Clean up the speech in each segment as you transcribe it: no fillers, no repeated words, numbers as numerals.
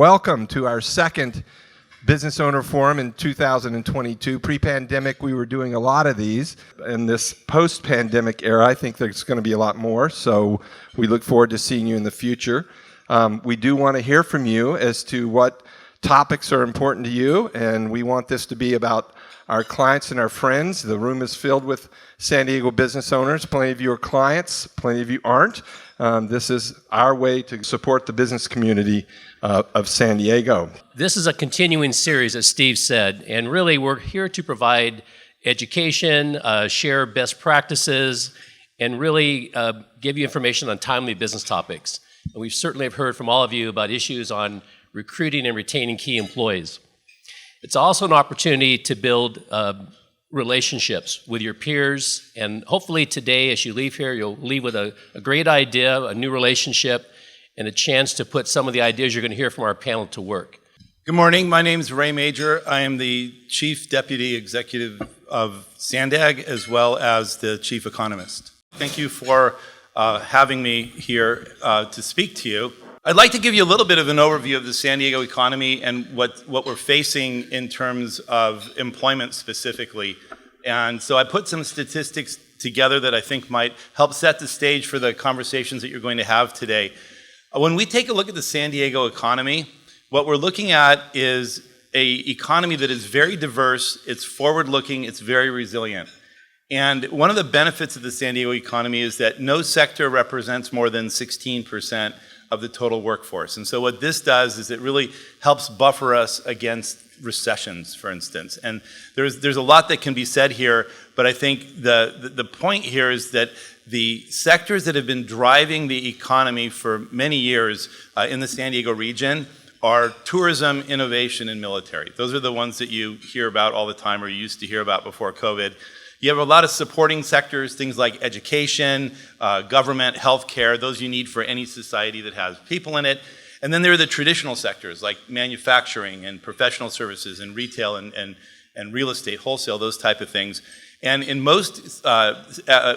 Welcome to our second Business Owner Forum in 2022. Pre-pandemic, we were doing a lot of these. In this post-pandemic era, I think there's going to be a lot more, so we look forward to seeing you in the future. We do want to hear from you as to what topics are important to you, and we want this to be about our clients and our friends. The room is filled with San Diego business owners. Plenty of you are clients, plenty of you aren't. This is our way to support the business community of San Diego. This is a continuing series, as Steve said, and really we're here to provide education, share best practices, and really give you information on timely business topics. And we certainly have heard from all of you about issues on recruiting and retaining key employees. It's also an opportunity to build relationships with your peers, and hopefully today as you leave here, you'll leave with a great idea, a new relationship, and a chance to put some of the ideas you're going to hear from our panel to work. Good morning. My name is Ray Major. I am the Chief Deputy Executive of Sandag as well as the Chief Economist. Thank you for having me here to speak to you. I'd like to give you a little bit of an overview of the San Diego economy and what we're facing in terms of employment specifically. And so I put some statistics together that I think might help set the stage for the conversations that you're going to have today. When we take a look at the San Diego economy, what we're looking at is an economy that is very diverse, it's forward-looking, it's very resilient. And one of the benefits of the San Diego economy is that no sector represents more than 16% of the total workforce. And so what this does is it really helps buffer us against recessions, for instance. And there's a lot that can be said here, but I think the point here is that the sectors that have been driving the economy for many years in the San Diego region are tourism, innovation, and military. Those are the ones that you hear about all the time or you used to hear about before COVID. You have a lot of supporting sectors, things like education, government, healthcare, those you need for any society that has people in it. And then there are the traditional sectors like manufacturing and professional services and retail and real estate, wholesale, those type of things. And in most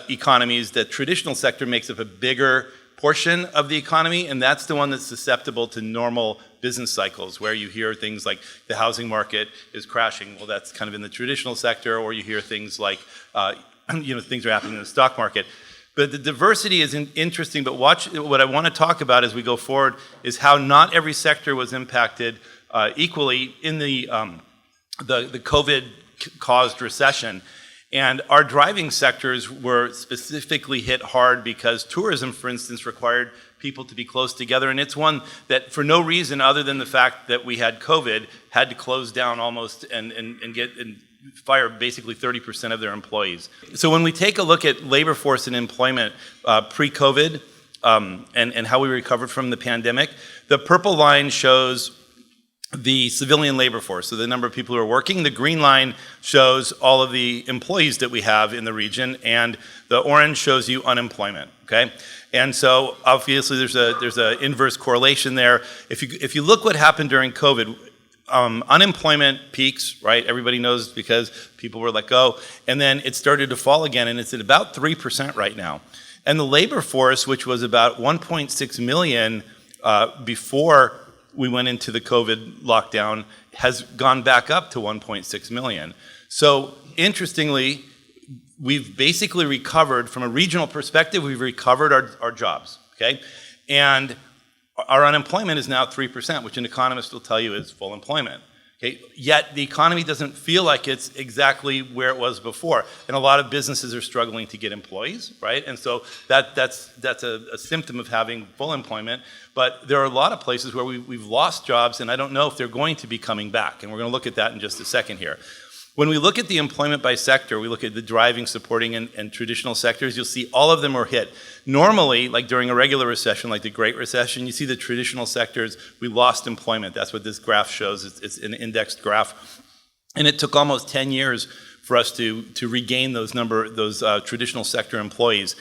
economies, the traditional sector makes up a bigger portion of the economy, and that's the one that's susceptible to normal business cycles, where you hear things like the housing market is crashing. Well, that's kind of in the traditional sector, or you hear things like, things are happening in the stock market. But the diversity is interesting, but what I want to talk about as we go forward is how not every sector was impacted equally in the COVID-caused recession. And our driving sectors were specifically hit hard because tourism, for instance, required people to be close together. And it's one that, for no reason other than the fact that we had COVID, had to close down almost and fire basically 30% of their employees. So when we take a look at labor force and employment pre-COVID and how we recovered from the pandemic, the purple line shows the civilian labor force, so the number of people who are working. The green line shows all of the employees that we have in the region, and the orange shows you unemployment, okay? And so obviously there's a inverse correlation there. If you look what happened during COVID, unemployment peaks, right? Everybody knows because people were let go, and then it started to fall again, and it's at about 3% right now. And the labor force, which was about 1.6 million before we went into the COVID lockdown, has gone back up to 1.6 million. So interestingly, we've basically recovered, from a regional perspective, we've recovered our jobs, okay? And our unemployment is now 3%, which an economist will tell you is full employment. Okay? Yet the economy doesn't feel like it's exactly where it was before. And a lot of businesses are struggling to get employees, right? And so that's a symptom of having full employment. But there are a lot of places where we've lost jobs, and I don't know if they're going to be coming back. And we're going to look at that in just a second here. When we look at the employment by sector, we look at the driving, supporting, and traditional sectors, you'll see all of them are hit. Normally, like during a regular recession, like the Great Recession, you see the traditional sectors, we lost employment. That's what this graph shows. It's an indexed graph. And it took almost 10 years for us to regain those traditional sector employees.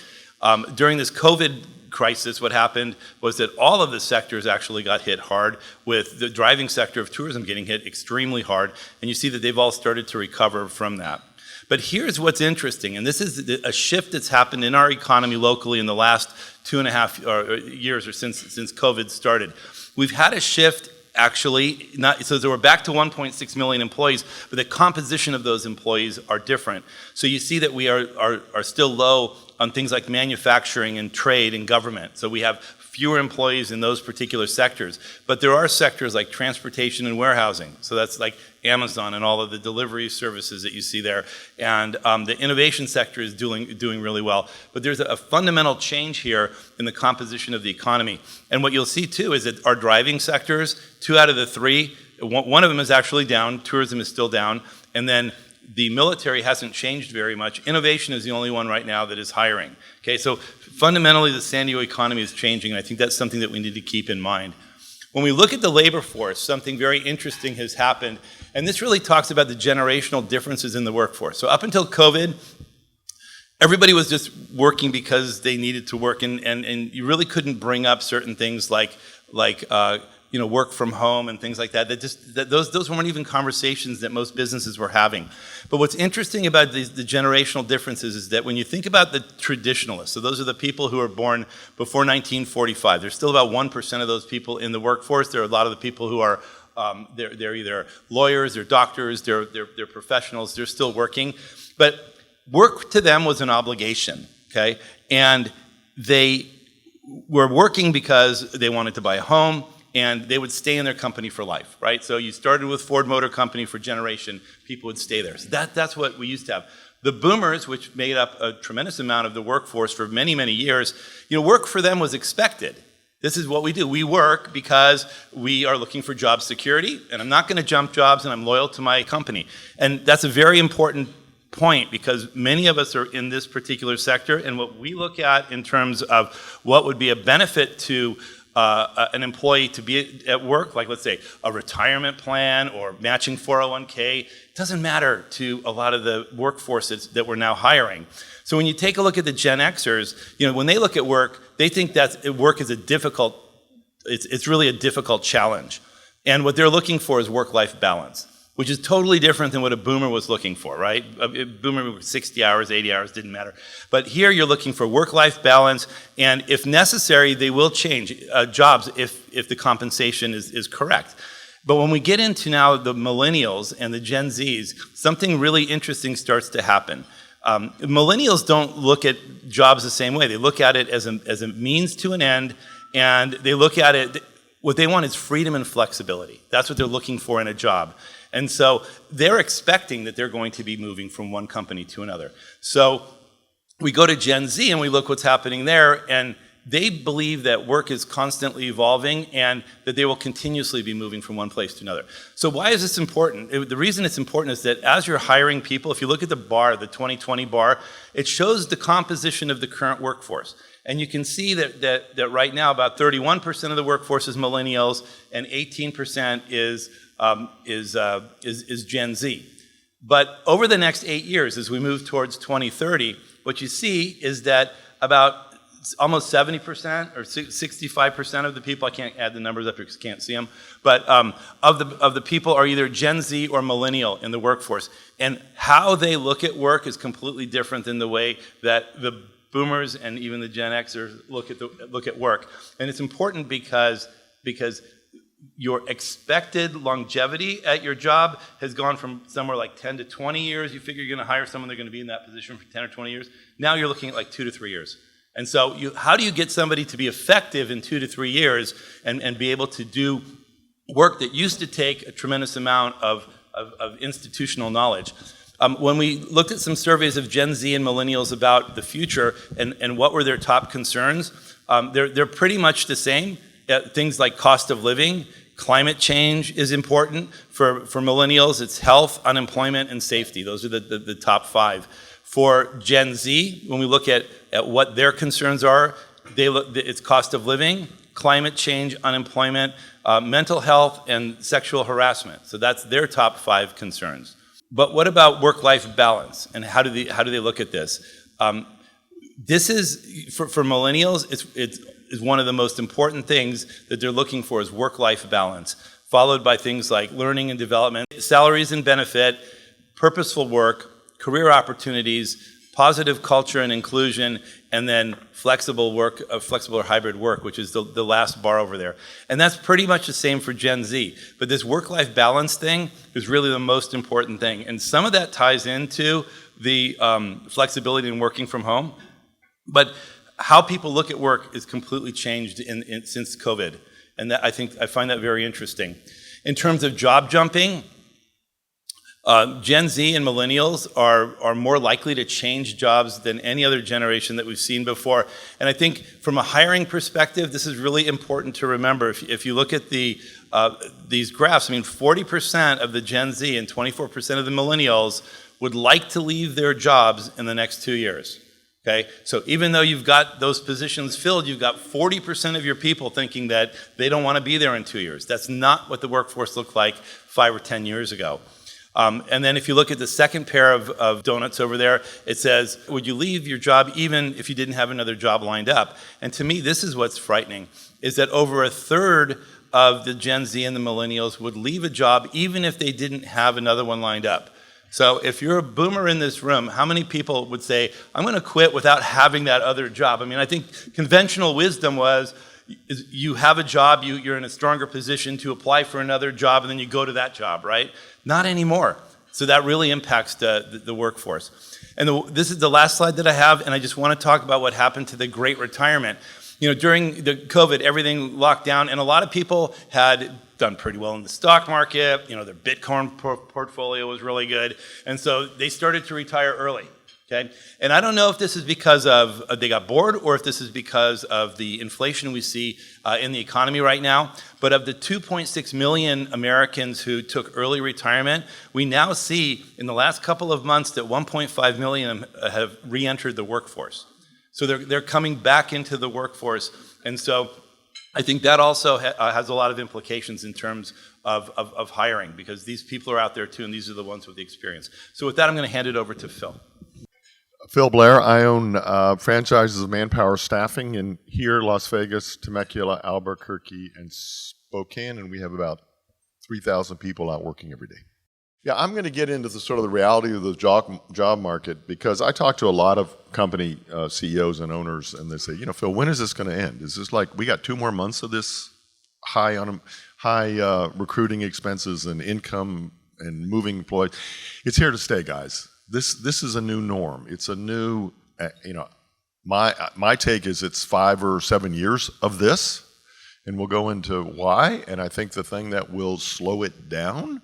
During this COVID crisis, what happened was that all of the sectors actually got hit hard, with the driving sector of tourism getting hit extremely hard, and you see that they've all started to recover from that. But here's what's interesting, and this is a shift that's happened in our economy locally in the last 2.5 years or since COVID started. We've had a shift actually. So we're back to 1.6 million employees, but the composition of those employees are different. So you see that we are still low on things like manufacturing and trade and government. So we have fewer employees in those particular sectors. But there are sectors like transportation and warehousing. So that's like Amazon and all of the delivery services that you see there. And the innovation sector is doing really well. But there's a fundamental change here in the composition of the economy. And what you'll see too is that our driving sectors, 2 out of the 3, one of them is actually down, tourism is still down, and then the military hasn't changed very much. Innovation is the only one right now that is hiring. Okay, so fundamentally the San Diego economy is changing, and I think that's something that we need to keep in mind. When we look at the labor force, something very interesting has happened, and this really talks about the generational differences in the workforce. So up until COVID, everybody was just working because they needed to work, and you really couldn't bring up certain things like work from home and things like that. Those weren't even conversations that most businesses were having. But what's interesting about the generational differences is that when you think about the traditionalists, so those are the people who were born before 1945, there's still about 1% of those people in the workforce. There are a lot of the people who are they're either lawyers, they're doctors, they're professionals, they're still working. But work to them was an obligation, okay? And they were working because they wanted to buy a home, and they would stay in their company for life, right? So you started with Ford Motor Company for a generation, people would stay there. So that's what we used to have. The boomers, which made up a tremendous amount of the workforce for many, many years, work for them was expected. This is what we do. We work because we are looking for job security, and I'm not gonna jump jobs, and I'm loyal to my company. And that's a very important point, because many of us are in this particular sector, and what we look at in terms of what would be a benefit to an employee to be at work, like let's say a retirement plan or matching 401k, it doesn't matter to a lot of the workforce that we're now hiring. So when you take a look at the Gen Xers, when they look at work, they think that work is it's really a difficult challenge. And what they're looking for is work-life balance, which is totally different than what a boomer was looking for, right? A boomer, 60 hours, 80 hours, didn't matter. But here you're looking for work-life balance, and if necessary, they will change jobs if the compensation is correct. But when we get into now the millennials and the Gen Zs, something really interesting starts to happen. Millennials don't look at jobs the same way. They look at it as a means to an end, and they look at it, what they want is freedom and flexibility. That's what they're looking for in a job. And so they're expecting that they're going to be moving from one company to another. So we go to Gen Z and we look what's happening there, and they believe that work is constantly evolving and that they will continuously be moving from one place to another. So why is this important? The reason it's important is that as you're hiring people, if you look at the bar, the 2020 bar, it shows the composition of the current workforce. And you can see that right now about 31% of the workforce is millennials and 18% is Gen Z. But over the next 8 years, as we move towards 2030, what you see is that about almost 70% or 65% of the people, I can't add the numbers up here because I can't see them, but of the people are either Gen Z or millennial in the workforce. And how they look at work is completely different than the way that the boomers and even the Gen Xers look at work. And it's important because your expected longevity at your job has gone from somewhere like 10 to 20 years. You figure you're going to hire someone, they're going to be in that position for 10 or 20 years. Now you're looking at like 2 to 3 years. And so how do you get somebody to be effective in 2 to 3 years and be able to do work that used to take a tremendous amount of institutional knowledge? When we looked at some surveys of Gen Z and millennials about the future and what were their top concerns, they're pretty much the same. Things like cost of living, climate change is important. For millennials, it's health, unemployment, and safety. Those are the top 5. For Gen Z, when we look at what their concerns are, it's cost of living, climate change, unemployment, mental health, and sexual harassment. So that's their top 5 concerns. But what about work-life balance, and how do they look at this? This is for millennials. It's one of the most important things that they're looking for is work-life balance, followed by things like learning and development, salaries and benefit, purposeful work, career opportunities, positive culture and inclusion, and then flexible work, flexible or hybrid work, which is the last bar over there. And that's pretty much the same for Gen Z. But this work-life balance thing is really the most important thing. And some of that ties into the flexibility in working from home. But how people look at work is completely changed since COVID. And that, I find that very interesting. In terms of job jumping, Gen Z and millennials are more likely to change jobs than any other generation that we've seen before. And I think from a hiring perspective, this is really important to remember. If you look at these graphs, I mean, 40% of the Gen Z and 24% of the millennials would like to leave their jobs in the next 2 years. Okay, so even though you've got those positions filled, you've got 40% of your people thinking that they don't want to be there in 2 years. That's not what the workforce looked like 5 or 10 years ago. And then if you look at the second pair of donuts over there, it says, would you leave your job even if you didn't have another job lined up? And to me, this is what's frightening, is that over a third of the Gen Z and the millennials would leave a job even if they didn't have another one lined up. So if you're a boomer in this room, how many people would say, I'm going to quit without having that other job? I mean, I think conventional wisdom was, you have a job, you're in a stronger position to apply for another job, and then you go to that job, right? Not anymore. So that really impacts the workforce. And this is the last slide that I have, and I just want to talk about what happened to the Great Retirement. You know, during the COVID, everything locked down, and a lot of people had done pretty well in the stock market. You know, their Bitcoin portfolio was really good, and so they started to retire early. Okay, and I don't know if this is because of they got bored or if this is because of the inflation we see in the economy right now. But of the 2.6 million Americans who took early retirement, we now see in the last couple of months that 1.5 million have re-entered the workforce. So they're coming back into the workforce, and so I think that also has a lot of implications in terms of hiring, because these people are out there too, and these are the ones with the experience. So with that, I'm going to hand it over to Phil. Phil Blair. I own franchises of Manpower Staffing in here, Las Vegas, Temecula, Albuquerque, and Spokane, and we have about 3,000 people out working every day. Yeah, I'm going to get into the sort of the reality of the job market, because I talk to a lot of company CEOs and owners, and they say, you know, Phil, when is this going to end? Is this like we got 2 more months of this high recruiting expenses and income and moving employees? It's here to stay, guys. This is a new norm. It's a new, you know, my take is it's 5 or 7 years of this, and we'll go into why. And I think the thing that will slow it down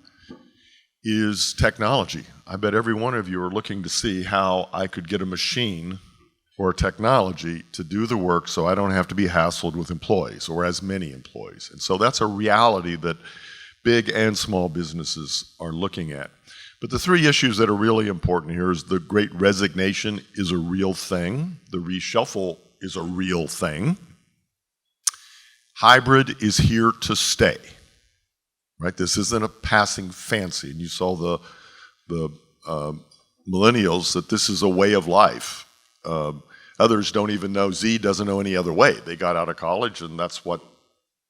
is technology. I bet every one of you are looking to see how I could get a machine or technology to do the work so I don't have to be hassled with employees or as many employees. And so that's a reality that big and small businesses are looking at. But the 3 issues that are really important here is the Great Resignation is a real thing. The reshuffle is a real thing. Hybrid is here to stay. Right? This isn't a passing fancy. And you saw the millennials that this is a way of life. Others don't even know, Z doesn't know any other way. They got out of college, and that's what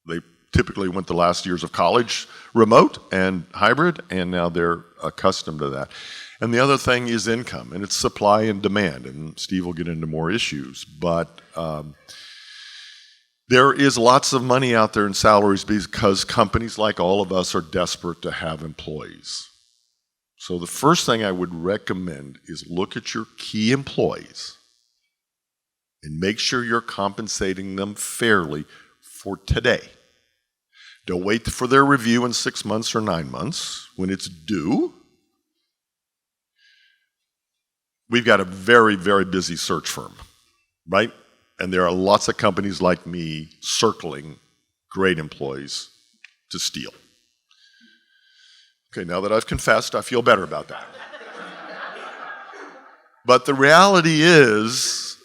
they typically went the last years of college, remote and hybrid, and now they're accustomed to that. And the other thing is income, and it's supply and demand, and Steve will get into more issues. But there is lots of money out there in salaries because companies like all of us are desperate to have employees. So the first thing I would recommend is look at your key employees and make sure you're compensating them fairly for today. Don't wait for their review in 6 months or 9 months when it's due. We've got a very, very busy search firm, right? And there are lots of companies like me circling great employees to steal. Okay, now that I've confessed, I feel better about that. But the reality is,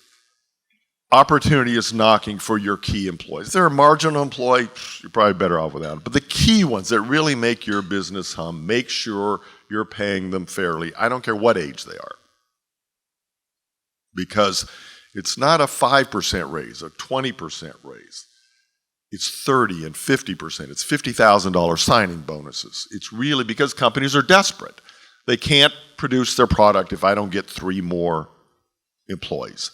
opportunity is knocking for your key employees. If they're a marginal employee, you're probably better off without them. But the key ones that really make your business hum, make sure you're paying them fairly. I don't care what age they are. Because it's not a 5% raise, a 20% raise. It's 30 and 50%. It's $50,000 signing bonuses. It's really because companies are desperate. They can't produce their product if I don't get 3 more employees.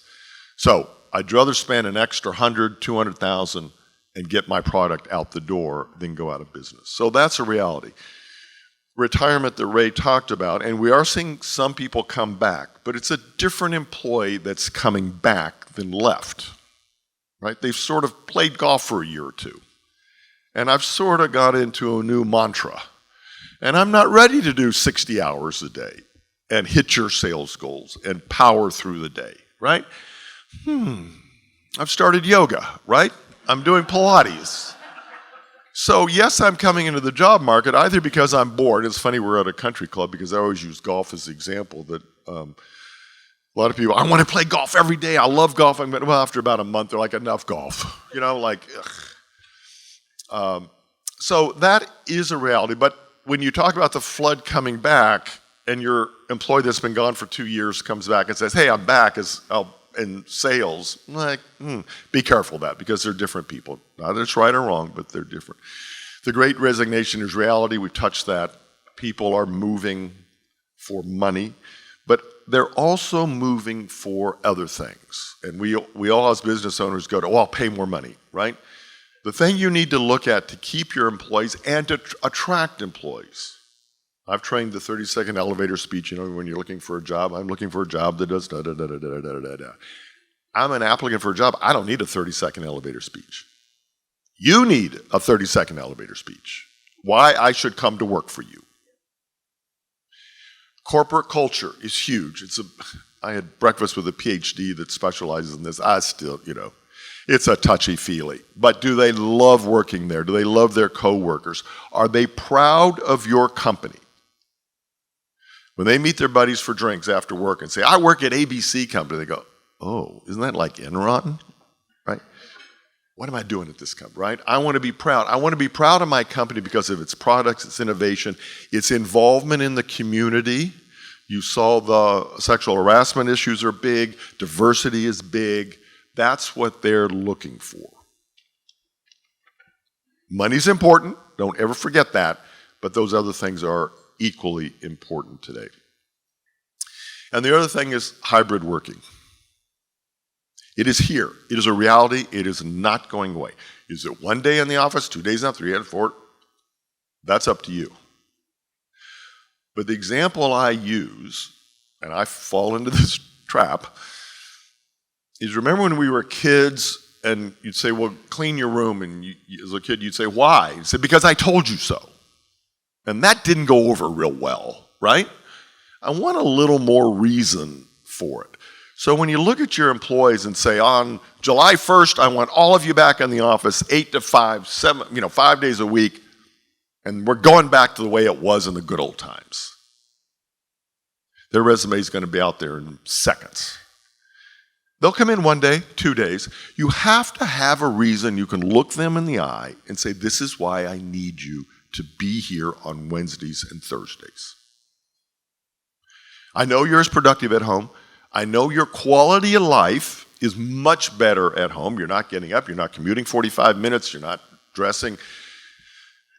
So I'd rather spend an extra 100, 200,000 and get my product out the door than go out of business. So that's a reality. Retirement that Ray talked about, and we are seeing some people come back, but it's a different employee that's coming back than left, right? They've sort of played golf for a year or two. And I've sort of got into a new mantra. And I'm not ready to do 60 hours a day and hit your sales goals and power through the day, right? I've started yoga, right? I'm doing Pilates. So yes, I'm coming into the job market either because I'm bored. It's funny, we're at a country club because I always use golf as the example that a lot of people, I want to play golf every day. I love golf. Well, after about a month, they're like, enough golf. You know, like, ugh. So that is a reality. But when you talk about the flood coming back and your employee that's been gone for 2 years comes back and says, hey, I'm back in sales, like, be careful of that because they're different people. Not that it's right or wrong, but they're different. The great resignation is reality. We've touched that. People are moving for money, but they're also moving for other things. And we all as business owners go to, oh, I'll pay more money, right? The thing you need to look at to keep your employees and to attract employees. I've trained the 30-second elevator speech, you know, when you're looking for a job. I'm looking for a job that does da-da-da-da-da-da-da-da. I'm an applicant for a job. I don't need a 30-second elevator speech. You need a 30-second elevator speech. Why I should come to work for you. Corporate culture is huge. I had breakfast with a PhD that specializes in this. I still, you know, it's a touchy-feely. But do they love working there? Do they love their coworkers? Are they proud of your company? When they meet their buddies for drinks after work and say, I work at ABC Company, they go, oh, isn't that like Enron? Right? What am I doing at this company, right? I want to be proud. I want to be proud of my company because of its products, its innovation, its involvement in the community. You saw the sexual harassment issues are big, diversity is big. That's what they're looking for. Money's important, don't ever forget that, but those other things are equally important today. And the other thing is hybrid working. It is here. It is a reality. It is not going away. Is it 1 day in the office, 2 days out, 3 out, 4? That's up to you. But the example I use, and I fall into this trap, is remember when we were kids and you'd say, well, clean your room, and as a kid you'd say, why? You'd say, because I told you so. And that didn't go over real well, right? I want a little more reason for it. So when you look at your employees and say, on July 1st, I want all of you back in the office, 8 to 5, 5 days a week, and we're going back to the way it was in the good old times. Their resume is going to be out there in seconds. They'll come in 1 day, 2 days. You have to have a reason you can look them in the eye and say, this is why I need you to be here on Wednesdays and Thursdays. I know you're as productive at home. I know your quality of life is much better at home. You're not getting up, you're not commuting 45 minutes, you're not dressing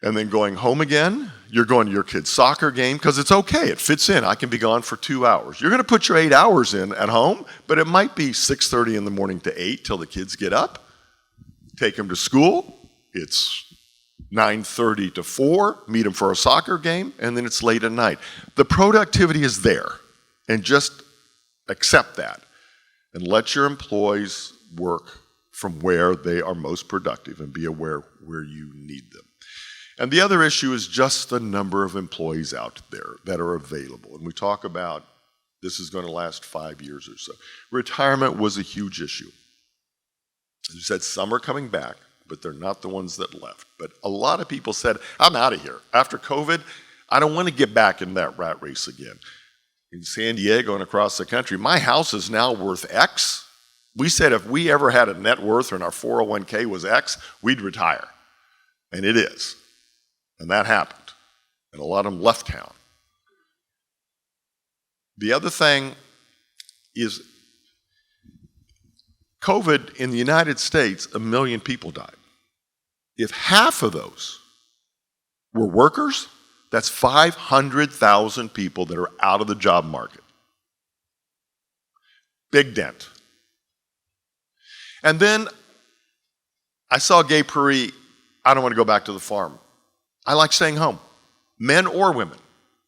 and then going home again. You're going to your kid's soccer game because it's okay, it fits in. I can be gone for 2 hours. You're going to put your 8 hours in at home, but it might be 6:30 in the morning to 8 till the kids get up. Take them to school. It's 9:30 to 4, meet them for a soccer game, and then it's late at night. The productivity is there, and just accept that and let your employees work from where they are most productive and be aware where you need them. And the other issue is just the number of employees out there that are available. And we talk about this is going to last 5 years or so. Retirement was a huge issue. As you said, some are coming back, but they're not the ones that left. But a lot of people said, I'm out of here. After COVID, I don't want to get back in that rat race again. In San Diego and across the country, my house is now worth X. We said if we ever had a net worth and our 401k was X, we'd retire. And it is. And that happened. And a lot of them left town. The other thing is COVID in the United States, 1 million people died. If half of those were workers, that's 500,000 people that are out of the job market. Big dent. And then I saw Gay Paris. I don't want to go back to the farm. I like staying home, men or women.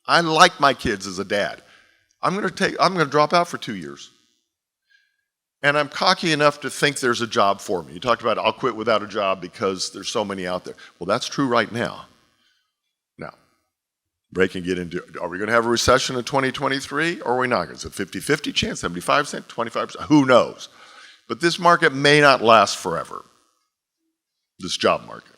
I like my kids as a dad. I'm going to drop out for 2 years. And I'm cocky enough to think there's a job for me. You talked about I'll quit without a job because there's so many out there. Well, that's true right now. Now, Ray can get into, are we going to have a recession in 2023 or are we not? Is it 50-50 chance, 75%, 25%? Who knows? But this market may not last forever, this job market.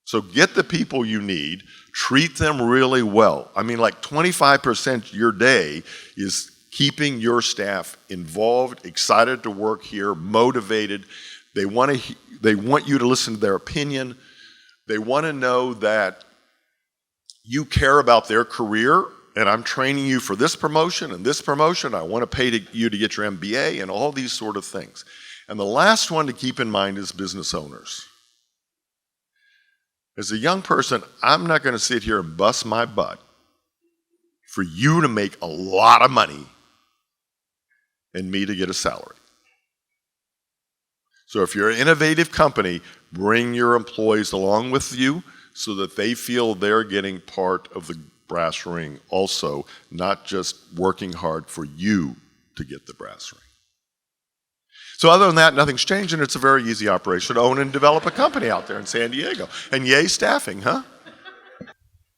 So get the people you need, treat them really well. I mean, like 25% of your day is keeping your staff involved, excited to work here, motivated. They want you to listen to their opinion. They want to know that you care about their career, and I'm training you for this promotion and this promotion. I want to pay you to get your MBA and all these sort of things. And the last one to keep in mind is business owners. As a young person, I'm not going to sit here and bust my butt for you to make a lot of money and me to get a salary. So if you're an innovative company, bring your employees along with you so that they feel they're getting part of the brass ring also, not just working hard for you to get the brass ring. So other than that, nothing's changed, and it's a very easy operation to own and develop a company out there in San Diego. And yay, staffing, huh?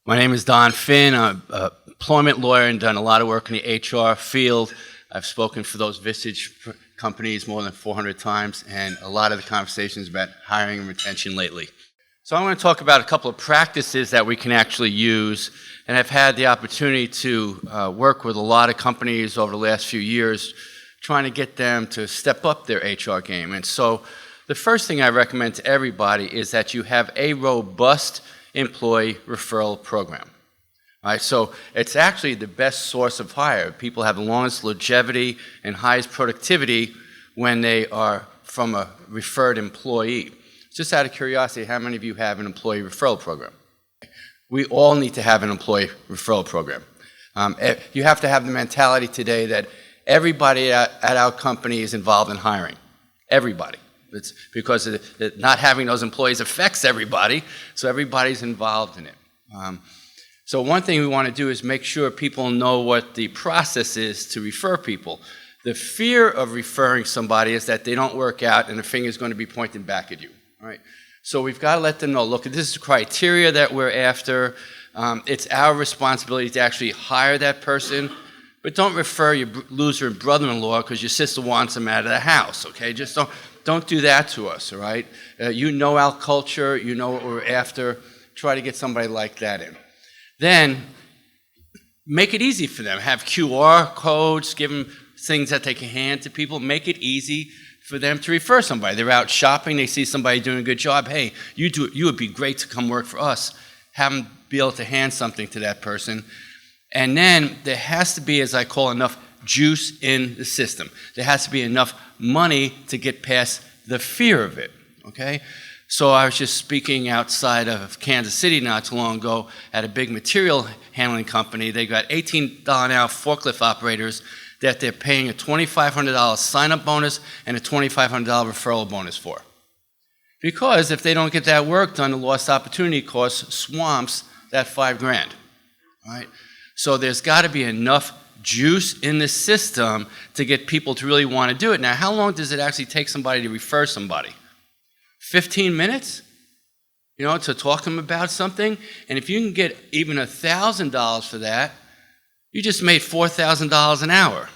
My name is Don Finn. I'm an employment lawyer and done a lot of work in the HR field. I've spoken for those Visage companies more than 400 times, and a lot of the conversations about hiring and retention lately. So I want to talk about a couple of practices that we can actually use, and I've had the opportunity to work with a lot of companies over the last few years trying to get them to step up their HR game. And so the first thing I recommend to everybody is that you have a robust employee referral program. All right, so it's actually the best source of hire. People have the longest longevity and highest productivity when they are from a referred employee. Just out of curiosity, how many of you have an employee referral program? We all need to have an employee referral program. You have to have the mentality today that everybody at our company is involved in hiring. Everybody. It's because not having those employees affects everybody, so everybody's involved in it. So one thing we want to do is make sure people know what the process is to refer people. The fear of referring somebody is that they don't work out and the finger's going to be pointing back at you. All right? So we've got to let them know, look, this is the criteria that we're after. It's our responsibility to actually hire that person. But don't refer your loser brother-in-law because your sister wants him out of the house, okay? Just don't do that to us, all right? You know our culture. You know what we're after. Try to get somebody like that in. Then make it easy for them. Have QR codes. Give them things that they can hand to people. Make it easy for them to refer somebody. They're out shopping. They see somebody doing a good job. Hey, you would be great to come work for us. Have them be able to hand something to that person. And then there has to be, as I call, enough juice in the system. There has to be enough money to get past the fear of it, okay? So I was just speaking outside of Kansas City not too long ago at a big material handling company. They got $18 an hour forklift operators that they're paying a $2,500 sign-up bonus and a $2,500 referral bonus for. Because if they don't get that work done, the lost opportunity cost swamps that $5,000, all right? So there's got to be enough juice in the system to get people to really want to do it. Now, how long does it actually take somebody to refer somebody? 15 minutes? You know, to talk to them about something? And if you can get even $1,000 for that, you just made $4,000 an hour.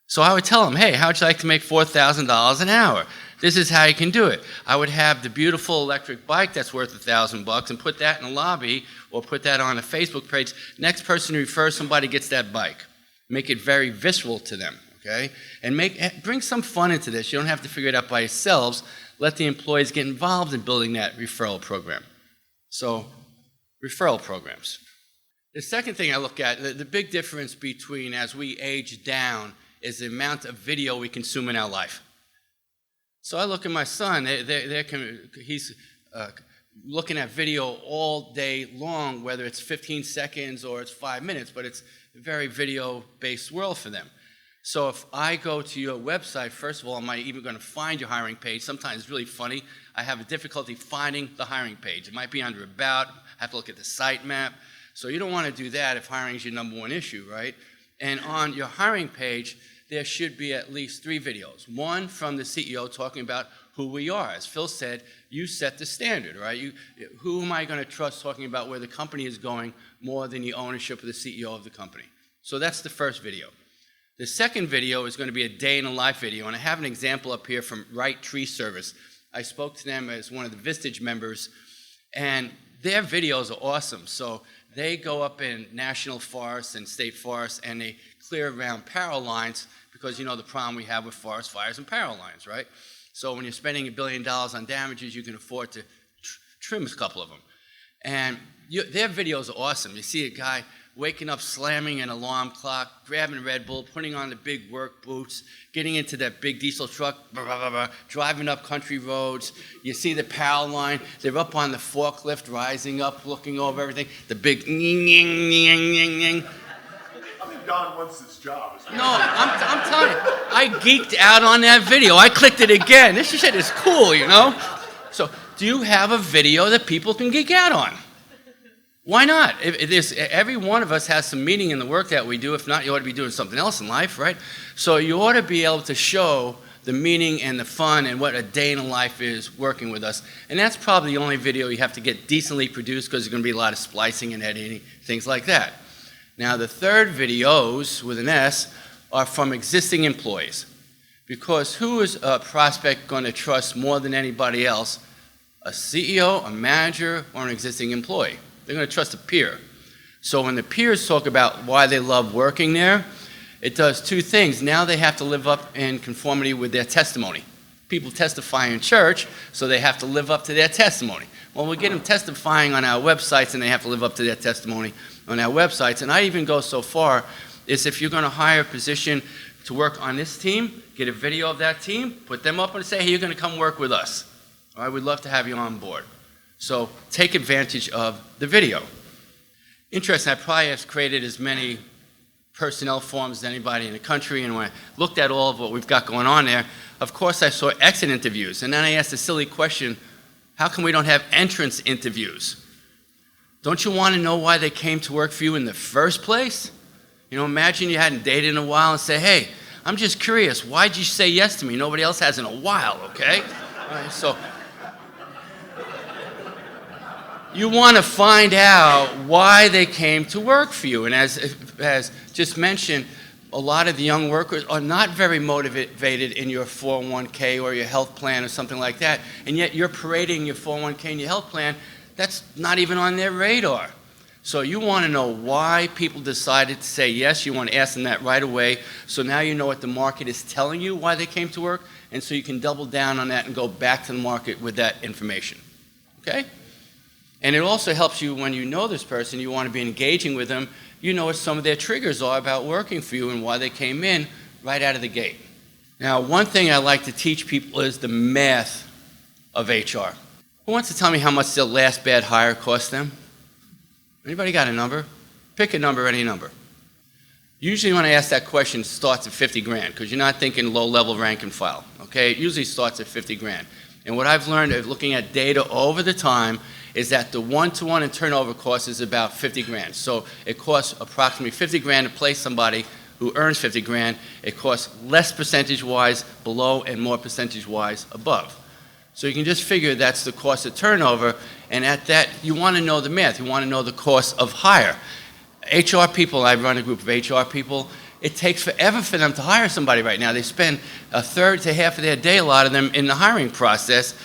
So I would tell them, hey, how would you like to make $4,000 an hour? This is how you can do it. I would have the beautiful electric bike that's worth $1,000 and put that in the lobby or put that on a Facebook page. Next person who refers somebody gets that bike. Make it very visceral to them, okay? And bring some fun into this. You don't have to figure it out by yourselves. Let the employees get involved in building that referral program. So, referral programs. The second thing I look at, the big difference between as we age down is the amount of video we consume in our life. So I look at my son, he's looking at video all day long, whether it's 15 seconds or it's 5 minutes, but it's a very video-based world for them. So if I go to your website, first of all, am I even going to find your hiring page? Sometimes it's really funny. I have a difficulty finding the hiring page. It might be under About. I have to look at the site map. So you don't want to do that if hiring is your number one issue, right? And on your hiring page, there should be at least 3 videos. One from the CEO talking about who we are. As Phil said, you set the standard, right? Who am I going to trust talking about where the company is going more than the ownership of the CEO of the company? So that's the first video. The second video is going to be a day in the life video, and I have an example up here from Right Tree Service. I spoke to them as one of the Vistage members, and their videos are awesome. So they go up in national forests and state forests, and they clear around power lines because you know the problem we have with forest fires and power lines, right? So when you're spending $1 billion on damages, you can afford to trim a couple of them. And their videos are awesome. You see a guy waking up, slamming an alarm clock, grabbing Red Bull, putting on the big work boots, getting into that big diesel truck, blah, blah, blah, blah, driving up country roads. You see the power line. They're up on the forklift, rising up, looking over everything. The big ning, ning, ning, ning, ning. I think Don wants this job. No, I'm telling you, I geeked out on that video. I clicked it again. This shit is cool, you know? So, do you have a video that people can geek out on? Why not? Every one of us has some meaning in the work that we do. If not, you ought to be doing something else in life, right? So you ought to be able to show the meaning and the fun and what a day in the life is working with us. And that's probably the only video you have to get decently produced because there's going to be a lot of splicing and editing, things like that. Now, the third videos, with an S, are from existing employees. Because who is a prospect going to trust more than anybody else? A CEO, a manager, or an existing employee? They're going to trust a peer. So when the peers talk about why they love working there, it does 2 things. Now they have to live up in conformity with their testimony. People testify in church, so they have to live up to their testimony. Well, we get them testifying on our websites, and they have to live up to their testimony on our websites. And I even go so far as if you're going to hire a position to work on this team, get a video of that team, put them up and say, hey, you're going to come work with us. All right, we'd love to have you on board. So take advantage of the video. Interesting, I probably have created as many personnel forms as anybody in the country, and when I looked at all of what we've got going on there, of course I saw exit interviews, and then I asked a silly question, how come we don't have entrance interviews? Don't you want to know why they came to work for you in the first place? You know, imagine you hadn't dated in a while and say, hey, I'm just curious, why'd you say yes to me? Nobody else has in a while, okay? All right, so you want to find out why they came to work for you. And as just mentioned, a lot of the young workers are not very motivated in your 401k or your health plan or something like that. And yet you're parading your 401k and your health plan. That's not even on their radar. So you want to know why people decided to say yes. You want to ask them that right away. So now you know what the market is telling you why they came to work. And so you can double down on that and go back to the market with that information. Okay? And it also helps you when you know this person, you want to be engaging with them, you know what some of their triggers are about working for you and why they came in right out of the gate. Now, one thing I like to teach people is the math of HR. Who wants to tell me how much their last bad hire cost them? Anybody got a number? Pick a number, any number. Usually when I ask that question, it starts at 50 grand because you're not thinking low-level rank and file, okay? It usually starts at 50 grand. And what I've learned of looking at data over the time is that the one-to-one and turnover cost is about 50 grand. So it costs approximately 50 grand to place somebody who earns 50 grand. It costs less percentage-wise below and more percentage-wise above. So you can just figure that's the cost of turnover, and at that, you want to know the math. You want to know the cost of hire. HR people, I run a group of HR people, it takes forever for them to hire somebody right now. They spend a third to half of their day, a lot of them, in the hiring process.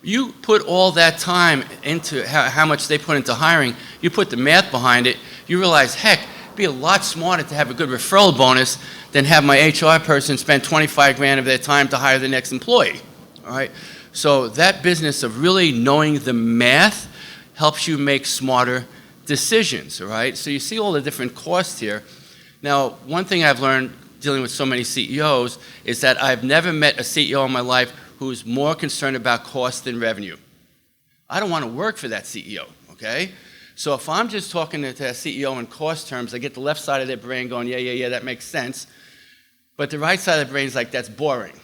You put all that time into how much they put into hiring, you put the math behind it, you realize, heck, it'd be a lot smarter to have a good referral bonus than have my HR person spend 25 grand of their time to hire the next employee, all right? So that business of really knowing the math helps you make smarter decisions, all right? So you see all the different costs here. Now, one thing I've learned dealing with so many CEOs is that I've never met a CEO in my life who's more concerned about cost than revenue. I don't want to work for that CEO, okay? So if I'm just talking to that CEO in cost terms, I get the left side of their brain going, yeah, that makes sense. But the right side of the brain is like, that's boring,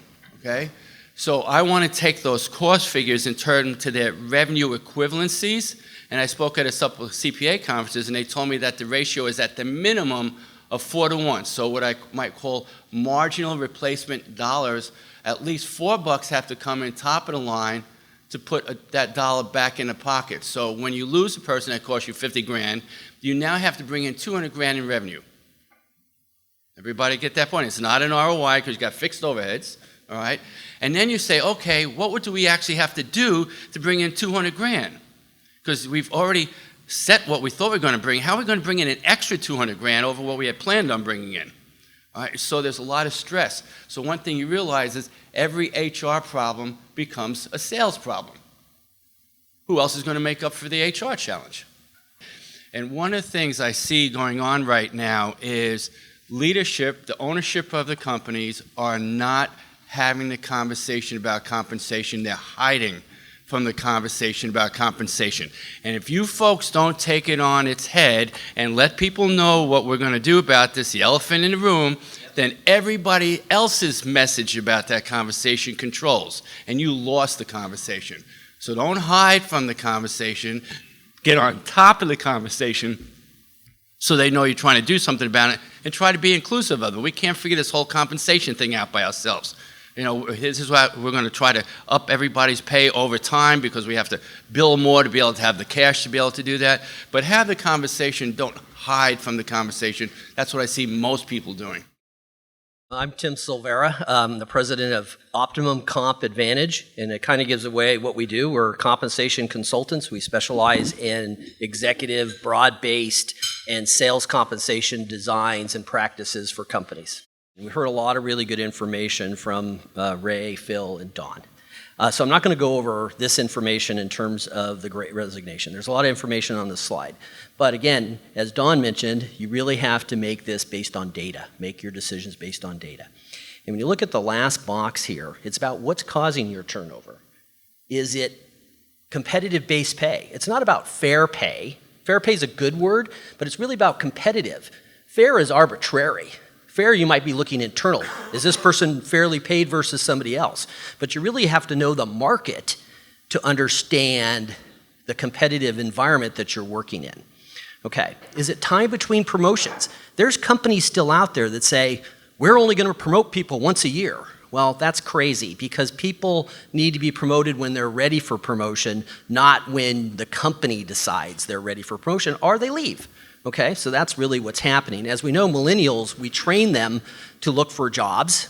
okay? So I want to take those cost figures and turn them to their revenue equivalencies. And I spoke at a couple of CPA conferences, and they told me that the ratio is at the minimum of 4 to 1. So what I might call marginal replacement dollars, at least $4 have to come in top of the line to put that dollar back in the pocket. So when you lose a person that cost you 50 grand, you now have to bring in 200 grand in revenue. Everybody get that point? It's not an ROI because you got fixed overheads, all right? And then you say, okay, what do we actually have to do to bring in 200 grand? Because we've already set what we thought we were going to bring. How are we going to bring in an extra 200 grand over what we had planned on bringing in? All right, so there's a lot of stress. So one thing you realize is every HR problem becomes a sales problem. Who else is going to make up for the HR challenge? And one of the things I see going on right now is leadership, the ownership of the companies are not having the conversation about compensation. They're hiding from the conversation about compensation. And if you folks don't take it on its head and let people know what we're going to do about this, the elephant in the room, then everybody else's message about that conversation controls, and you lost the conversation. So don't hide from the conversation. Get on top of the conversation so they know you're trying to do something about it, and try to be inclusive of it. We can't figure this whole compensation thing out by ourselves. You know, this is why we're going to try to up everybody's pay over time, because we have to bill more to be able to have the cash to be able to do that. But have the conversation, don't hide from the conversation. That's what I see most people doing. I'm Tim Silvera. I'm the president of Optimum Comp Advantage, and it kind of gives away what we do. We're compensation consultants. We specialize in executive, broad-based, and sales compensation designs and practices for companies. We heard a lot of really good information from Ray, Phil, and Don. So I'm not going to go over this information in terms of the Great Resignation. There's a lot of information on this slide. But again, as Don mentioned, you really have to make this based on data. Make your decisions based on data. And when you look at the last box here, it's about what's causing your turnover. Is it competitive base pay? It's not about fair pay. Fair pay is a good word, but it's really about competitive. Fair is arbitrary. Fair, you might be looking internal. Is this person fairly paid versus somebody else? But you really have to know the market to understand the competitive environment that you're working in. Okay, is it time between promotions? There's companies still out there that say, we're only going to promote people once a year. Well, that's crazy, because people need to be promoted when they're ready for promotion, not when the company decides they're ready for promotion, or they leave. Okay, so that's really what's happening. As we know, millennials, we train them to look for jobs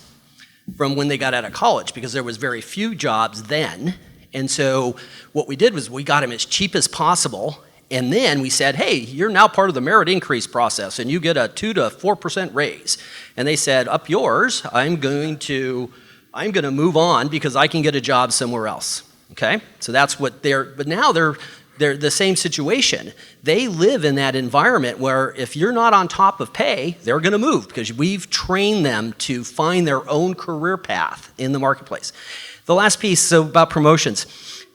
from when they got out of college, because there was very few jobs then. And so what we did was we got them as cheap as possible, and then we said, hey, you're now part of the merit increase process, and you get a 2 to 4% raise. And they said, up yours, I'm going to move on because I can get a job somewhere else. Okay, so that's what but now they're the same situation. They live in that environment where if you're not on top of pay, they're going to move, because we've trained them to find their own career path in the marketplace. The last piece, so about promotions.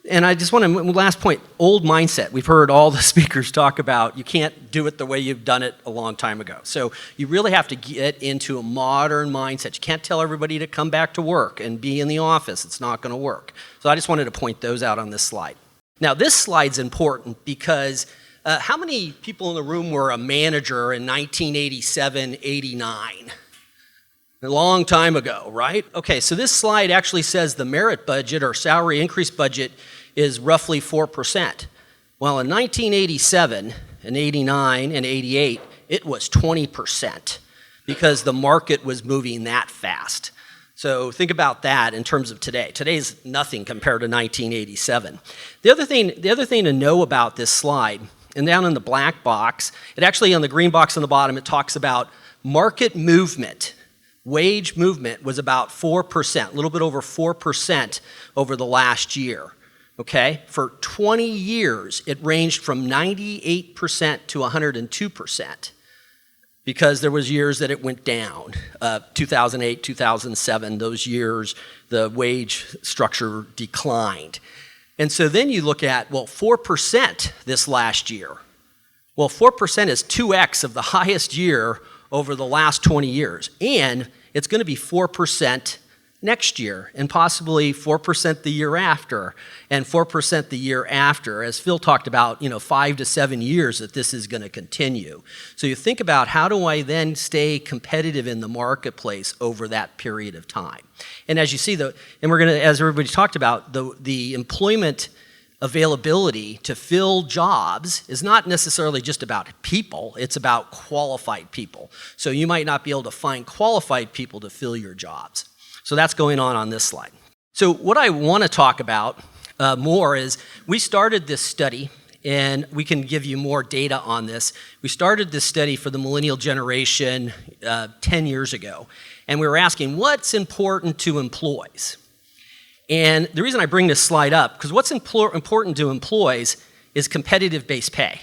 And I just want to, last point, old mindset. We've heard all the speakers talk about you can't do it the way you've done it a long time ago. So you really have to get into a modern mindset. You can't tell everybody to come back to work and be in the office. It's not going to work. So I just wanted to point those out on this slide. Now, this slide's important because how many people in the room were a manager in 1987, 89? A long time ago, right? Okay, so this slide actually says the merit budget or salary increase budget is roughly 4%. Well, in 1987 and 89 and 88, it was 20% because the market was moving that fast. So think about that in terms of today. Today's nothing compared to 1987. The other thing to know about this slide, and down in the black box, it actually on the green box on the bottom, it talks about market movement. Wage movement was about 4%, a little bit over 4% over the last year, okay? For 20 years, it ranged from 98% to 102%, because there was years that it went down. 2008, 2007, those years, the wage structure declined. And so then you look at, well, 4% this last year. Well, 4% is 2x of the highest year over the last 20 years. And it's going to be 4% next year, and possibly 4% the year after, and 4% the year after. As Phil talked about, 5 to 7 years that this is going to continue. So you think about, how do I then stay competitive in the marketplace over that period of time? And as you see, we're going to, as everybody talked about, the employment availability to fill jobs is not necessarily just about people, it's about qualified people. So you might not be able to find qualified people to fill your jobs. So that's going on this slide. So what I want to talk about more is, we started this study, and we can give you more data on this. We started this study for the millennial generation 10 years ago, and we were asking, what's important to employees? And the reason I bring this slide up, because what's important to employees is competitive base pay.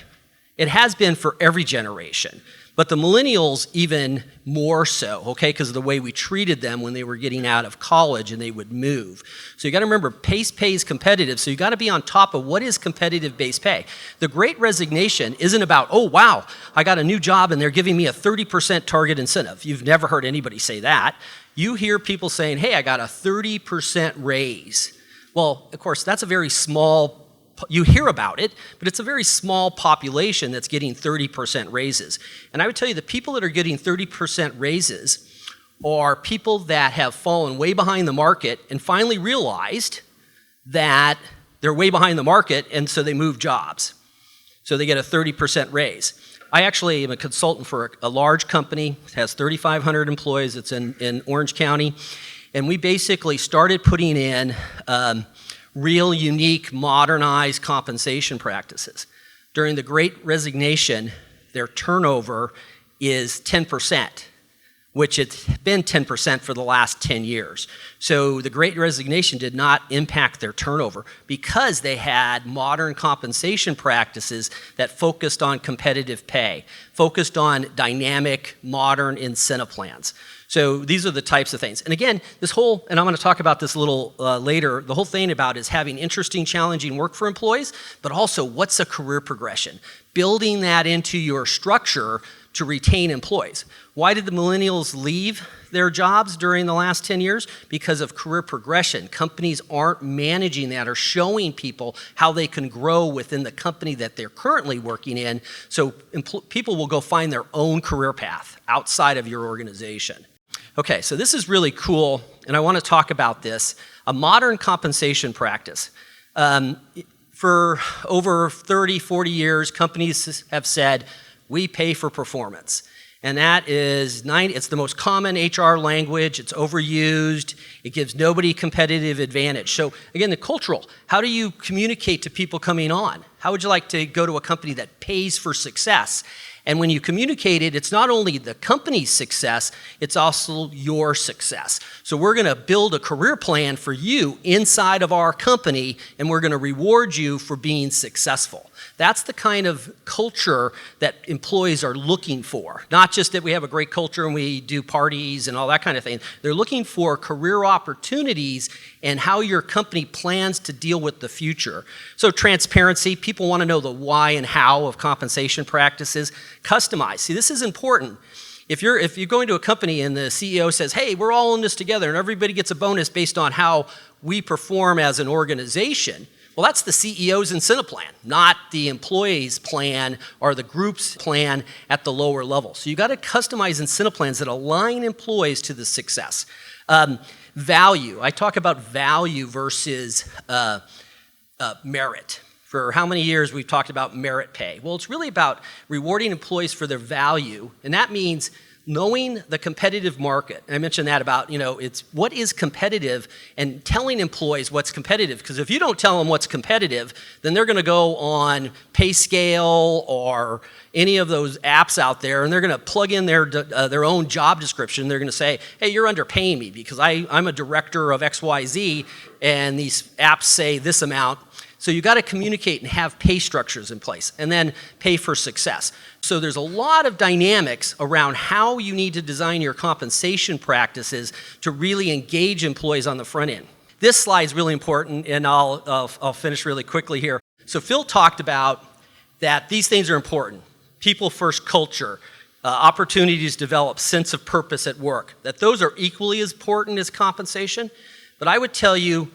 It has been for every generation, but the millennials even more so, okay, because of the way we treated them when they were getting out of college and they would move. So you got to remember, base pay is competitive, so you got to be on top of what is competitive base pay. The Great Resignation isn't about, oh wow, I got a new job and they're giving me a 30% target incentive. You've never heard anybody say that. You hear people saying, hey, I got a 30% raise. Well, of course, that's a very small, you hear about it, but it's a very small population that's getting 30% raises. And I would tell you, the people that are getting 30% raises are people that have fallen way behind the market and finally realized that they're way behind the market, and so they move jobs. So they get a 30% raise. I actually am a consultant for a large company. It has 3,500 employees. It's in Orange County. And we basically started putting in real, unique, modernized compensation practices. During the Great Resignation, their turnover is 10%, which it's been 10% for the last 10 years. So the Great Resignation did not impact their turnover because they had modern compensation practices that focused on competitive pay, focused on dynamic, modern incentive plans. So these are the types of things. And again, this whole, and I'm going to talk about this a little later, the whole thing about is having interesting, challenging work for employees, but also what's a career progression? Building that into your structure to retain employees. Why did the millennials leave their jobs during the last 10 years? Because of career progression. Companies aren't managing that or showing people how they can grow within the company that they're currently working in, so people will go find their own career path outside of your organization. Okay, so this is really cool, and I want to talk about this. A modern compensation practice. For over 30, 40 years, companies have said, we pay for performance. And that is, it's the most common HR language, it's overused, it gives nobody competitive advantage. So again, the cultural, how do you communicate to people coming on? How would you like to go to a company that pays for success? And when you communicate it, it's not only the company's success, it's also your success. So we're going to build a career plan for you inside of our company, and we're going to reward you for being successful. That's the kind of culture that employees are looking for. Not just that we have a great culture and we do parties and all that kind of thing. They're looking for career opportunities and how your company plans to deal with the future. So transparency, people want to know the why and how of compensation practices. Customize. See, this is important. If you're going to a company and the CEO says, hey, we're all in this together and everybody gets a bonus based on how we perform as an organization, well, that's the CEO's incentive plan, not the employee's plan or the group's plan at the lower level. So you got to customize incentive plans that align employees to the success. Value. I talk about value versus merit. For how many years we've talked about merit pay? Well, it's really about rewarding employees for their value, and that means knowing the competitive market. And I mentioned that about, it's what is competitive and telling employees what's competitive. Because if you don't tell them what's competitive, then they're going to go on PayScale or any of those apps out there, and they're going to plug in their own job description. They're going to say, hey, you're underpaying me because I'm a director of XYZ, and these apps say this amount. So you got to communicate and have pay structures in place, and then pay for success. So there's a lot of dynamics around how you need to design your compensation practices to really engage employees on the front end. This slide is really important, and I'll finish really quickly here. So Phil talked about that these things are important. People first culture, opportunities to develop sense of purpose at work, that those are equally as important as compensation. But I would tell you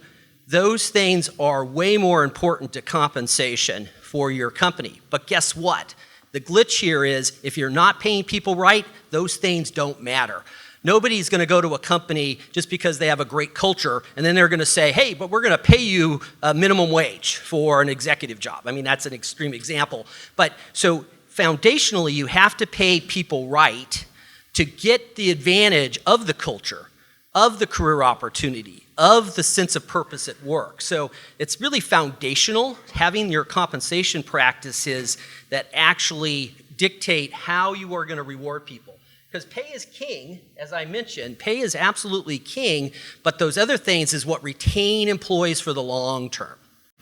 those things are way more important to compensation for your company. But guess what? The glitch here is if you're not paying people right, those things don't matter. Nobody's going to go to a company just because they have a great culture and then they're going to say, hey, but we're going to pay you a minimum wage for an executive job. I mean, that's an extreme example. But so foundationally, you have to pay people right to get the advantage of the culture, of the career opportunity, of the sense of purpose at work. So it's really foundational, having your compensation practices that actually dictate how you are going to reward people. Because pay is king, as I mentioned, pay is absolutely king, but those other things is what retain employees for the long term.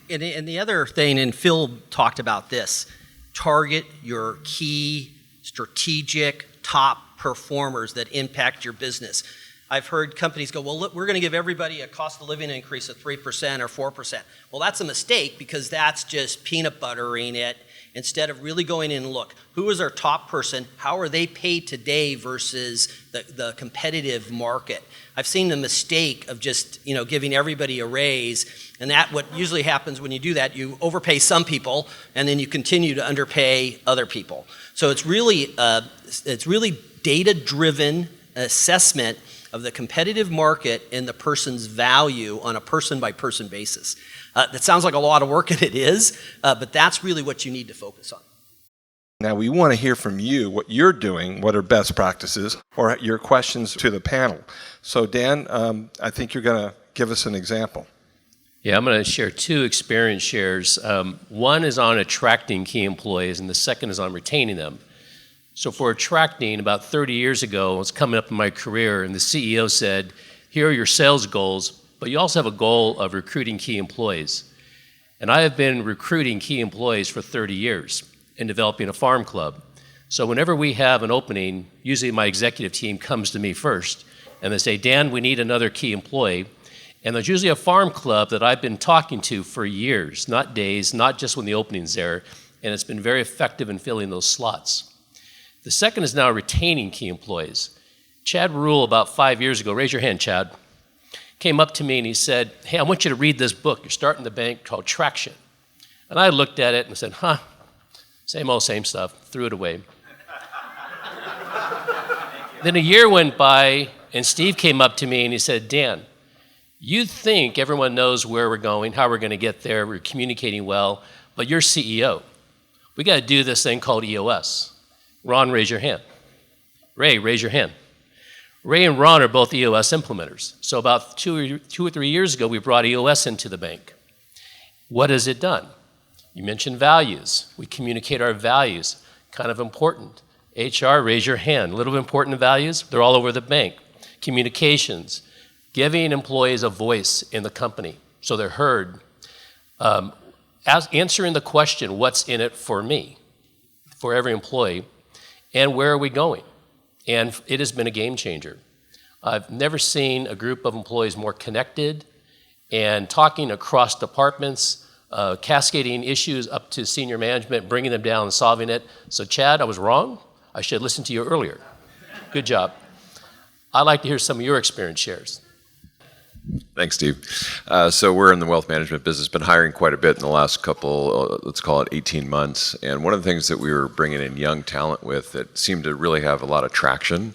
And the other thing, and Phil talked about this, target your key strategic top performers that impact your business. I've heard companies go, well, look, we're going to give everybody a cost of living increase of 3% or 4%. Well, that's a mistake because that's just peanut buttering it instead of really going in and look, who is our top person? How are they paid today versus the competitive market? I've seen the mistake of just giving everybody a raise, and that what usually happens when you do that, you overpay some people, and then you continue to underpay other people. So it's really data-driven assessment of the competitive market and the person's value on a person-by-person basis. That sounds like a lot of work, and it is, but that's really what you need to focus on. Now, we want to hear from you what you're doing, what are best practices, or your questions to the panel. So, Dan, I think you're going to give us an example. Yeah, I'm going to share two experience shares. One is on attracting key employees, and the second is on retaining them. So for attracting, about 30 years ago, I was coming up in my career, and the CEO said, here are your sales goals, but you also have a goal of recruiting key employees. And I have been recruiting key employees for 30 years and developing a farm club. So whenever we have an opening, usually my executive team comes to me first, and they say, Dan, we need another key employee. And there's usually a farm club that I've been talking to for years, not days, not just when the opening's there, and it's been very effective in filling those slots. The second is now retaining key employees. Chad Rule, about 5 years ago, raise your hand, Chad, came up to me and he said, hey, I want you to read this book. You're starting the bank called Traction. And I looked at it and said, same old, same stuff, threw it away. Then a year went by and Steve came up to me and he said, Dan, you think everyone knows where we're going, how we're going to get there, we're communicating well, but you're CEO. We got to do this thing called EOS. Ron, raise your hand. Ray, raise your hand. Ray and Ron are both EOS implementers. So about two or 3 years ago, we brought EOS into the bank. What has it done? You mentioned values. We communicate our values, kind of important. HR, raise your hand. A little bit important values, they're all over the bank. Communications, giving employees a voice in the company so they're heard. Answering the question, what's in it for me, for every employee, and where are we going? And it has been a game changer. I've never seen a group of employees more connected and talking across departments, cascading issues up to senior management, bringing them down and solving it. So Chad, I was wrong. I should have listened to you earlier. Good job. I'd like to hear some of your experience shares. Thanks, Steve. So we're in the wealth management business, been hiring quite a bit in the last couple, let's call it 18 months. And one of the things that we were bringing in young talent with that seemed to really have a lot of traction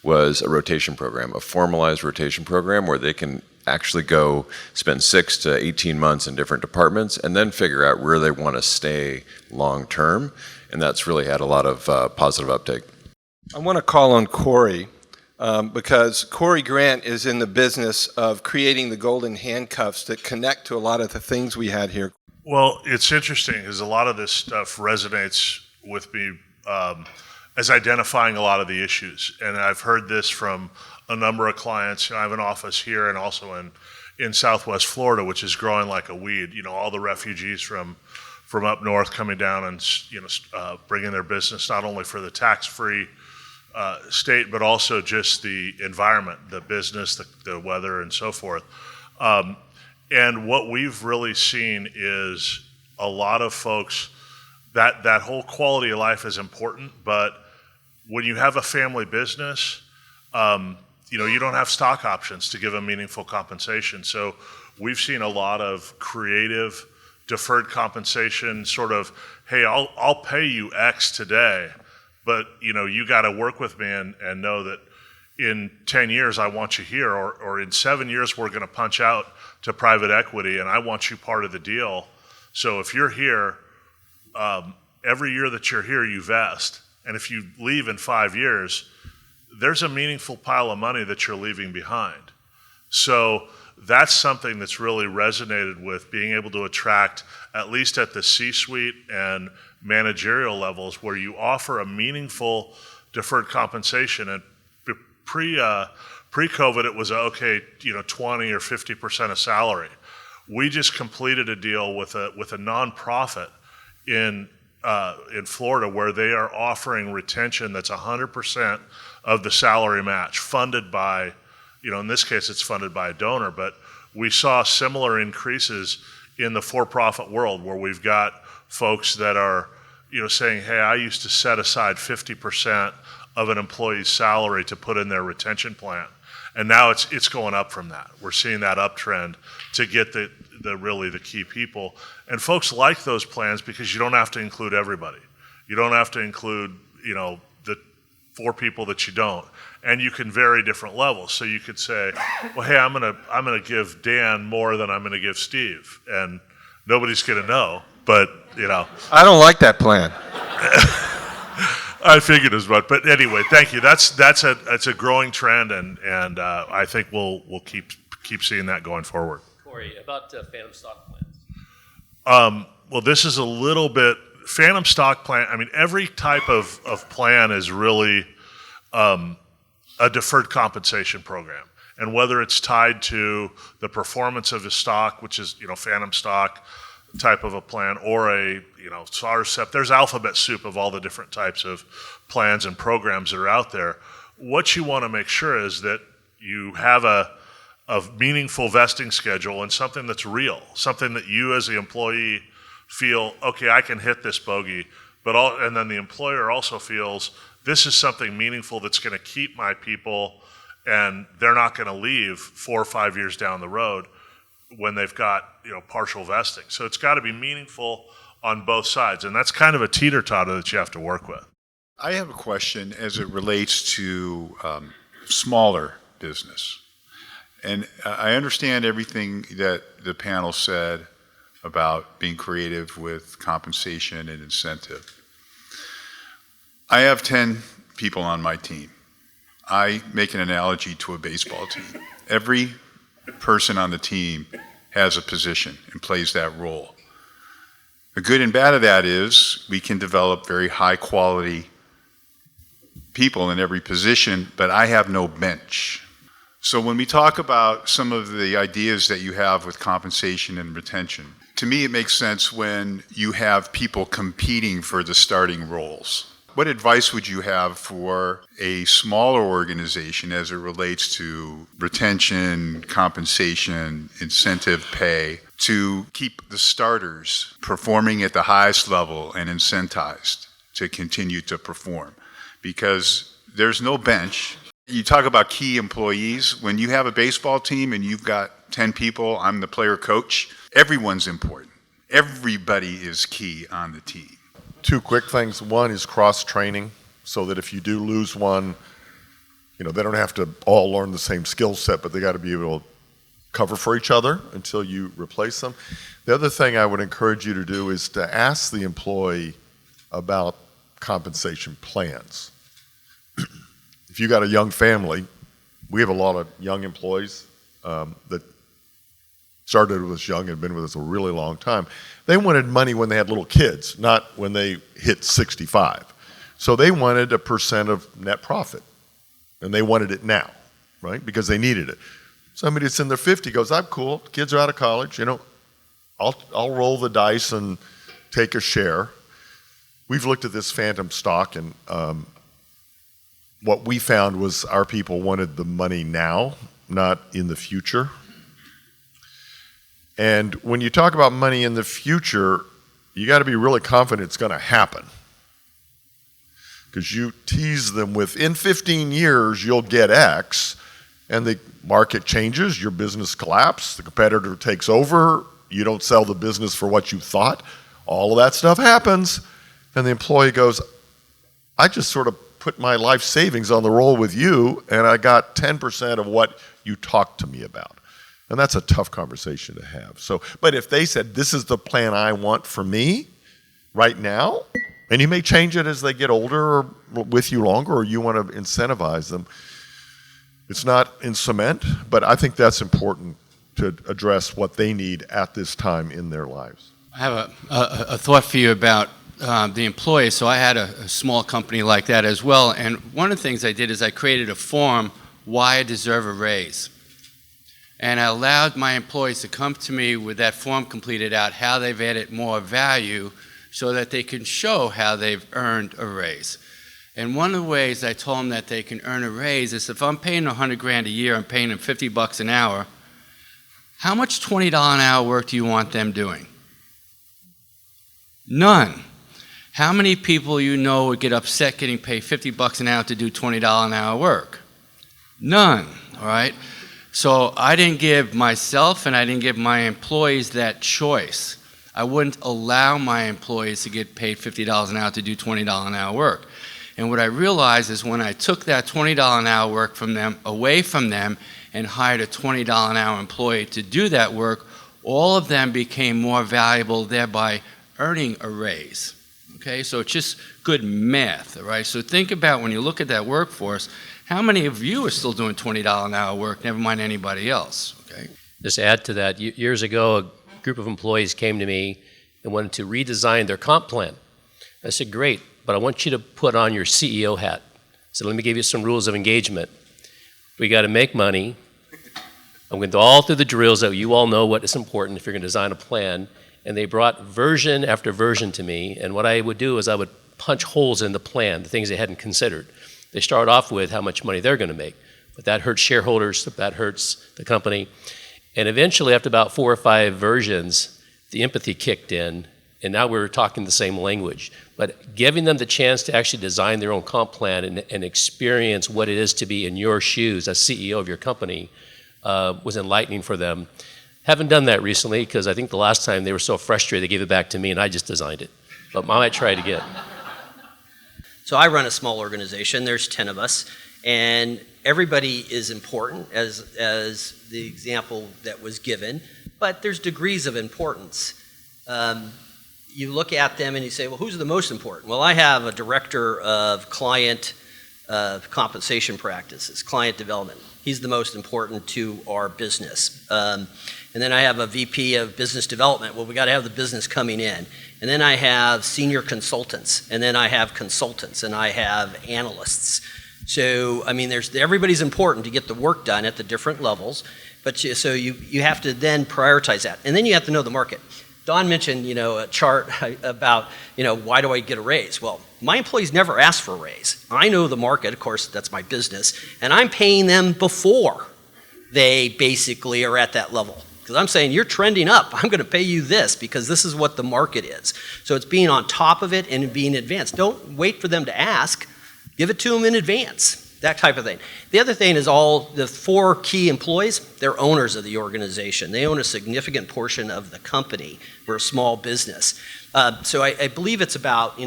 was a rotation program, a formalized rotation program where they can actually go spend 6 to 18 months in different departments and then figure out where they want to stay long term. And that's really had a lot of positive uptake. I want to call on Corey. Because Corey Grant is in the business of creating the golden handcuffs that connect to a lot of the things we had here. Well, it's interesting because a lot of this stuff resonates with me as identifying a lot of the issues. And I've heard this from a number of clients. I have an office here and also in Southwest Florida, which is growing like a weed. All the refugees from up north coming down and bringing their business not only for the tax-free state, but also just the environment, the business, the weather, and so forth. And what we've really seen is a lot of folks, that whole quality of life is important, but when you have a family business, you don't have stock options to give them meaningful compensation. So we've seen a lot of creative deferred compensation, sort of, hey, I'll pay you X today, but you got to work with me and know that in 10 years I want you here, or in 7 years we're going to punch out to private equity and I want you part of the deal. So if you're here, every year that you're here you vest, and if you leave in 5 years, there's a meaningful pile of money that you're leaving behind. So that's something that's really resonated with being able to attract, at least at the C-suite and managerial levels, where you offer a meaningful deferred compensation. And pre-COVID, it was 20 or 50% of salary. We just completed a deal with a nonprofit in Florida where they are offering retention that's 100% of the salary match, funded by, in this case it's funded by a donor, but we saw similar increases in the for-profit world where we've got folks that are, saying, hey, I used to set aside 50% of an employee's salary to put in their retention plan. And now it's going up from that. We're seeing that uptrend to get the key people. And folks like those plans because you don't have to include everybody. You don't have to include, the 4 people that you don't. And you can vary different levels. So you could say, well, hey, I'm gonna give Dan more than I'm gonna give Steve. And nobody's gonna know, but I don't like that plan. I figured as much. But anyway, thank you. That's a growing trend, and I think we'll keep seeing that going forward. Corey, about phantom stock plans. Well, this is a little bit phantom stock plan. I mean, every type of plan is really a deferred compensation program, and whether it's tied to the performance of the stock, which is phantom stock type of a plan, or a SARS-CEP. There's alphabet soup of all the different types of plans and programs that are out there. What you want to make sure is that you have a meaningful vesting schedule and something that's real, something that you as the employee feel, okay, I can hit this bogey, and then the employer also feels this is something meaningful that's going to keep my people, and they're not going to leave 4 or 5 years down the road when they've got partial vesting. So it's got to be meaningful on both sides, and that's kind of a teeter-totter that you have to work with. I have a question as it relates to smaller business. And I understand everything that the panel said about being creative with compensation and incentive. I have 10 people on my team. I make an analogy to a baseball team. Every person on the team has a position and plays that role. The good and bad of that is we can develop very high quality people in every position, but I have no bench. So when we talk about some of the ideas that you have with compensation and retention, to me it makes sense when you have people competing for the starting roles. What advice would you have for a smaller organization as it relates to retention, compensation, incentive pay, to keep the starters performing at the highest level and incentivized to continue to perform? Because there's no bench. You talk about key employees. When you have a baseball team and you've got 10 people, I'm the player coach, everyone's important. Everybody is key on the team. 2 quick things. One is cross-training, so that if you do lose one, they don't have to all learn the same skill set, but they got to be able to cover for each other until you replace them. The other thing I would encourage you to do is to ask the employee about compensation plans. If you got a young family, we have a lot of young employees that started with us young and have been with us a really long time. They wanted money when they had little kids, not when they hit 65. So they wanted a % of net profit, and they wanted it now, right? Because they needed it. Somebody that's in their 50 goes, I'm cool, kids are out of college, I'll roll the dice and take a share. We've looked at this phantom stock, and what we found was our people wanted the money now, not in the future. And when you talk about money in the future, you got to be really confident it's going to happen. because you tease them with, in 15 years, you'll get X, and the market changes, your business collapses, the competitor takes over, you don't sell the business for what you thought, all of that stuff happens, and the employee goes, I just sort of put my life savings on the roll with you, and I got 10% of what you talked to me about. And that's a tough conversation to have. So, but if they said, this is the plan I want for me right now, and you may change it as they get older or with you longer, or you want to incentivize them. It's not in cement, but I think that's important to address what they need at this time in their lives. I have a thought for you about the employees. So I had a small company like that as well, and one of the things I did is I created a form, why I deserve a raise. And I allowed my employees to come to me with that form completed out, how they've added more value so that they can show how they've earned a raise. And one of the ways I told them that they can earn a raise is if I'm paying $100,000 a year, I'm paying them $50 an hour, how much $20 an hour work do you want them doing? None. How many people you know would get upset getting paid $50 an hour to do $20 an hour work? None, all right? So I didn't give myself and I didn't give my employees that choice. I wouldn't allow my employees to get paid $50 an hour to do $20 an hour work. And what I realized is when I took that $20 an hour work from them, away from them, and hired a $20 an hour employee to do that work, all of them became more valuable, thereby earning a raise. Okay, so it's just good math, all right? So think about when you look at that workforce, how many of you are still doing $20 an hour work, never mind anybody else, okay? Just to add to that, years ago, a group of employees came to me and wanted to redesign their comp plan. I said, great, but I want you to put on your CEO hat. So let me give you some rules of engagement. We got to make money. I'm going to go all through the drills that you all know what is important if you're going to design a plan. And they brought version after version to me, and what I would do is I would punch holes in the plan, the things they hadn't considered. They start off with how much money they're going to make, but that hurts shareholders, that hurts the company. And eventually, after about 4 or 5 versions, the empathy kicked in, and now we're talking the same language. But giving them the chance to actually design their own comp plan and experience what it is to be in your shoes as CEO of your company was enlightening for them. Haven't done that recently because I think the last time they were so frustrated they gave it back to me and I just designed it. But I might try it again. So I run a small organization. There's 10 of us, and everybody is important, as the example that was given. But there's degrees of importance. You look at them and you say, well, who's the most important? Well, I have a director of client compensation practices, client development. He's the most important to our business. And then I have a VP of business development. Well, we got to have the business coming in. And then I have senior consultants, and then I have consultants, and I have analysts. So, I mean, everybody's important to get the work done at the different levels, but so you have to then prioritize that. And then you have to know the market. Don mentioned, a chart about, why do I get a raise? Well, my employees never ask for a raise. I know the market, of course, that's my business, and I'm paying them before they basically are at that level. Because I'm saying, you're trending up. I'm going to pay you this because this is what the market is. So it's being on top of it and being advanced. Don't wait for them to ask. Give it to them in advance, that type of thing. The other thing is all the 4 key employees, they're owners of the organization. They own a significant portion of the company. We're a small business. So I believe it's about,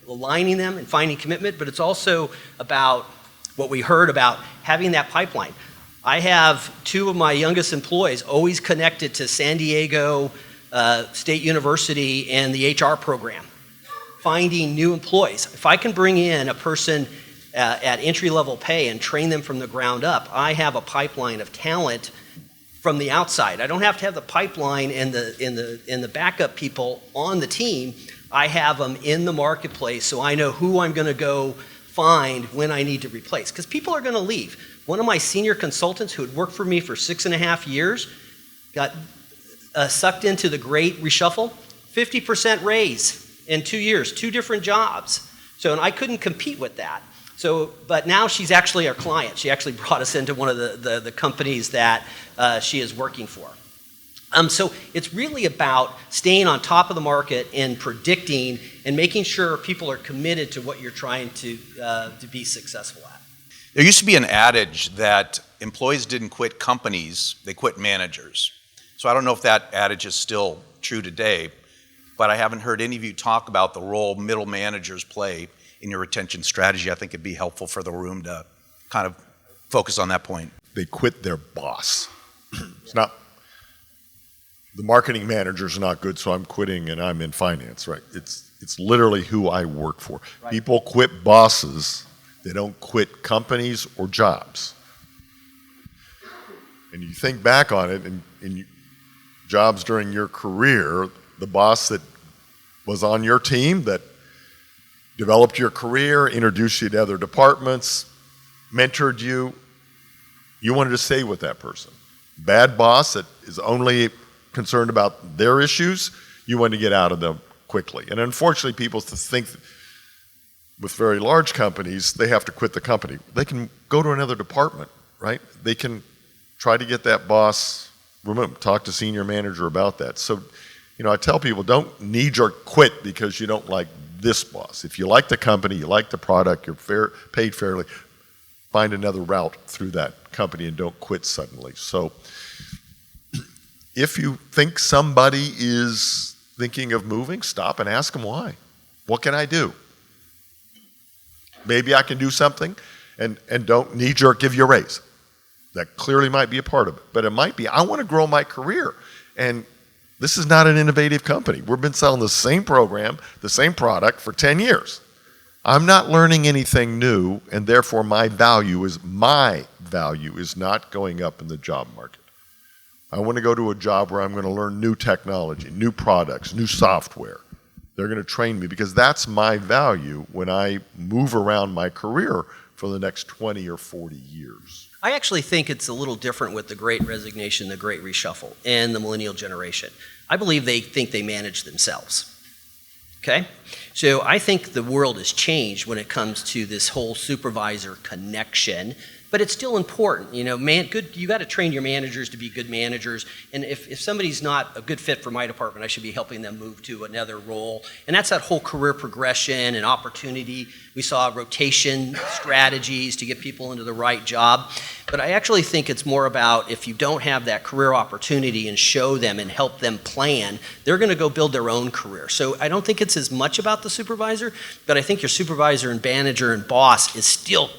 aligning them and finding commitment, but it's also about what we heard about having that pipeline. I have 2 of my youngest employees always connected to San Diego State University and the HR program, finding new employees. If I can bring in a person at entry-level pay and train them from the ground up, I have a pipeline of talent from the outside. I don't have to have the pipeline and the backup people on the team. I have them in the marketplace, so I know who I'm going to go find when I need to replace, because people are going to leave. One of my senior consultants who had worked for me for 6.5 years got sucked into the great reshuffle, 50% raise in 2 years, 2 different jobs. So, and I couldn't compete with that. So, but now she's actually our client. She actually brought us into one of the companies that she is working for. So it's really about staying on top of the market and predicting and making sure people are committed to what you're trying to be successful at. There used to be an adage that employees didn't quit companies, they quit managers. So I don't know if that adage is still true today, but I haven't heard any of you talk about the role middle managers play in your retention strategy. I think it'd be helpful for the room to kind of focus on that point. They quit their boss. It's not, the marketing manager's not good, so I'm quitting and I'm in finance, right? It's literally who I work for. Right. People quit bosses, they don't quit companies or jobs. And you think back on it, and jobs during your career, the boss that was on your team, that developed your career, introduced you to other departments, mentored you, you wanted to stay with that person. Bad boss that is only concerned about their issues, you want to get out of them quickly. And unfortunately, people think with very large companies, they have to quit the company. They can go to another department, right? They can try to get that boss removed, talk to senior manager about that. So, I tell people, don't knee-jerk quit because you don't like this boss. If you like the company, you like the product, you're paid fairly, find another route through that company and don't quit suddenly. So if you think somebody is thinking of moving, stop and ask them why. What can I do? Maybe I can do something, and don't knee-jerk give you a raise. That clearly might be a part of it, but it might be, I want to grow my career, and this is not an innovative company. We've been selling the same program, the same product for 10 years. I'm not learning anything new, and therefore my value is not going up in the job market. I want to go to a job where I'm going to learn new technology, new products, new software. They're going to train me because that's my value when I move around my career for the next 20 or 40 years. I actually think it's a little different with the Great Resignation, the Great Reshuffle, and the millennial generation. I believe they think they manage themselves. Okay? So I think the world has changed when it comes to this whole supervisor connection, but it's still important. You got to train your managers to be good managers, and if somebody's not a good fit for my department, I should be helping them move to another role. And that's that whole career progression and opportunity. We saw rotation strategies to get people into the right job. But I actually think it's more about if you don't have that career opportunity and show them and help them plan, they're going to go build their own career. So I don't think it's as much about the supervisor, but I think your supervisor and manager and boss is still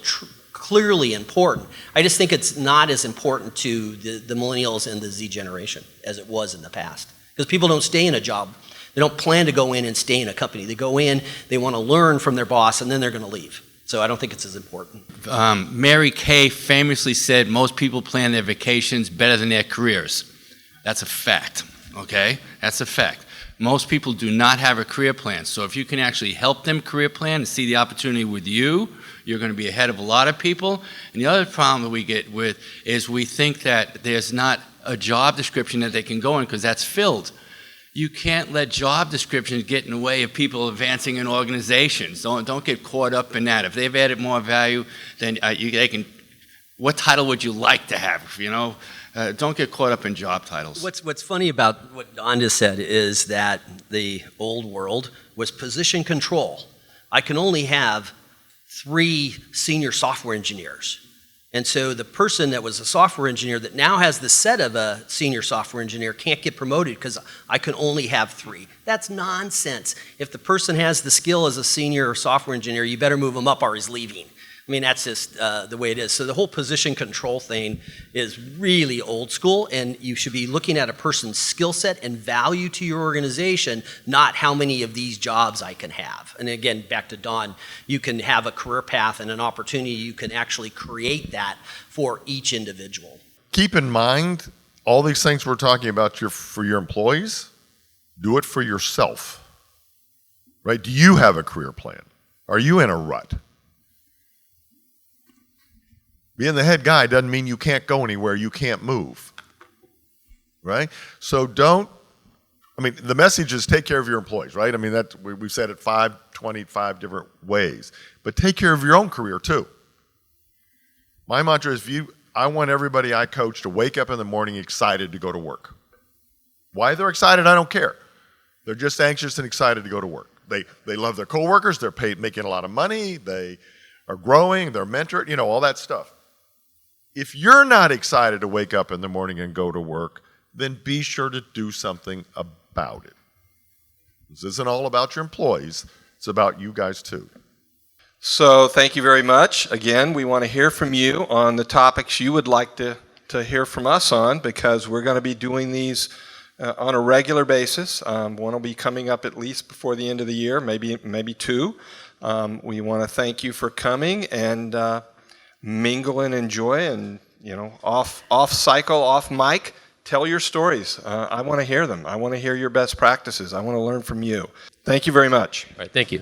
clearly important. I just think it's not as important to the millennials and the Z generation as it was in the past. Because people don't stay in a job. They don't plan to go in and stay in a company. They go in, they want to learn from their boss, and then they're going to leave. So I don't think it's as important. Mary Kay famously said most people plan their vacations better than their careers. That's a fact, okay? That's a fact. Most people do not have a career plan. So if you can actually help them career plan and see the opportunity with you, you're going to be ahead of a lot of people. And the other problem that we get with is we think that there's not a job description that they can go in because that's filled. You can't let job descriptions get in the way of people advancing in organizations. Don't get caught up in that. If they've added more value, then they can. What title would you like to have? Don't get caught up in job titles. What's funny about what Don just said is that the old world was position control. I can only have 3 senior software engineers. And so the person that was a software engineer that now has the set of a senior software engineer can't get promoted because I can only have 3. That's nonsense. If the person has the skill as a senior software engineer, you better move him up or he's leaving. I mean, that's just the way it is. So the whole position control thing is really old school, and you should be looking at a person's skill set and value to your organization, not how many of these jobs I can have. And again, back to Don, you can have a career path and an opportunity. You can actually create that for each individual. Keep in mind, all these things we're talking about for your employees, do it for yourself, right? Do you have a career plan? Are you in a rut? Being the head guy doesn't mean you can't go anywhere, you can't move, right? So the message is take care of your employees, right? I mean, we've said it 25 different ways, but take care of your own career too. My mantra is I want everybody I coach to wake up in the morning excited to go to work. Why they're excited, I don't care. They're just anxious and excited to go to work. They love their coworkers, they're making a lot of money, they are growing, they're mentored, you know, all that stuff. If you're not excited to wake up in the morning and go to work, then be sure to do something about it. This isn't all about your employees, it's about you guys too. So thank you very much. Again, we want to hear from you on the topics you would like to hear from us on, because we're going to be doing these on a regular basis. One will be coming up at least before the end of the year, maybe two. We want to thank you for coming and mingle and enjoy, and off cycle, off mic, tell your stories. I want to hear them. I want to hear your best practices. I want to learn from you. Thank you very much. All right, thank you.